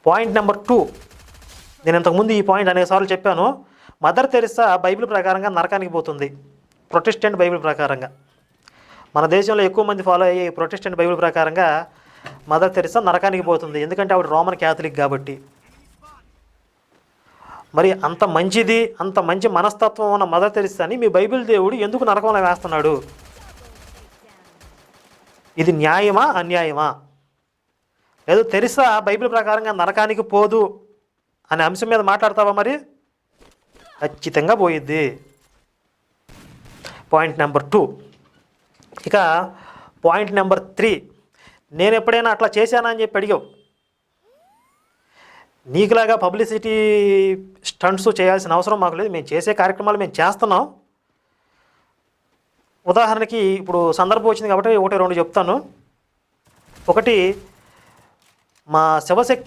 Point number 2, నేను ఇంతకుముందు ఈ పాయింట్ అనేకసార్లు చెప్పాను. మదర్ తెరిసా బైబిల్ ప్రకారంగా నరకానికి పోతుంది, ప్రొటెస్టెంట్ బైబిల్ ప్రకారంగా. మన దేశంలో ఎక్కువ మంది ఫాలో అయ్యే ప్రొటెస్టెంట్ బైబిల్ ప్రకారంగా మదర్ తెరిసా నరకానికి పోతుంది, ఎందుకంటే ఆవిడ రోమన్ క్యాథలిక్ కాబట్టి. మరి అంత మంచిది, అంత మంచి మనస్తత్వం ఉన్న మదర్ తెరిసాని మీ బైబిల్ దేవుడు ఎందుకు నరకంలో వేస్తున్నాడు? ఇది న్యాయమా అన్యాయమా? లేదు తెరిసా బైబిల్ ప్రకారంగా నరకానికి పోదు అనే అంశం మీద మాట్లాడతావా? మరి ఖచ్చితంగా పోయిద్ది. Point number 2. ఇక పాయింట్ నెంబర్ 3, నేను ఎప్పుడైనా అట్లా చేశానా అని చెప్పి అడిగావు. నీకులాగా పబ్లిసిటీ స్టంట్స్ చేయాల్సిన అవసరం మాకు లేదు. మేము చేసే కార్యక్రమాలు మేము చేస్తున్నాం. ఉదాహరణకి ఇప్పుడు సందర్భం వచ్చింది కాబట్టి 1-2 చెప్తాను. ఒకటి, మా శివశక్తి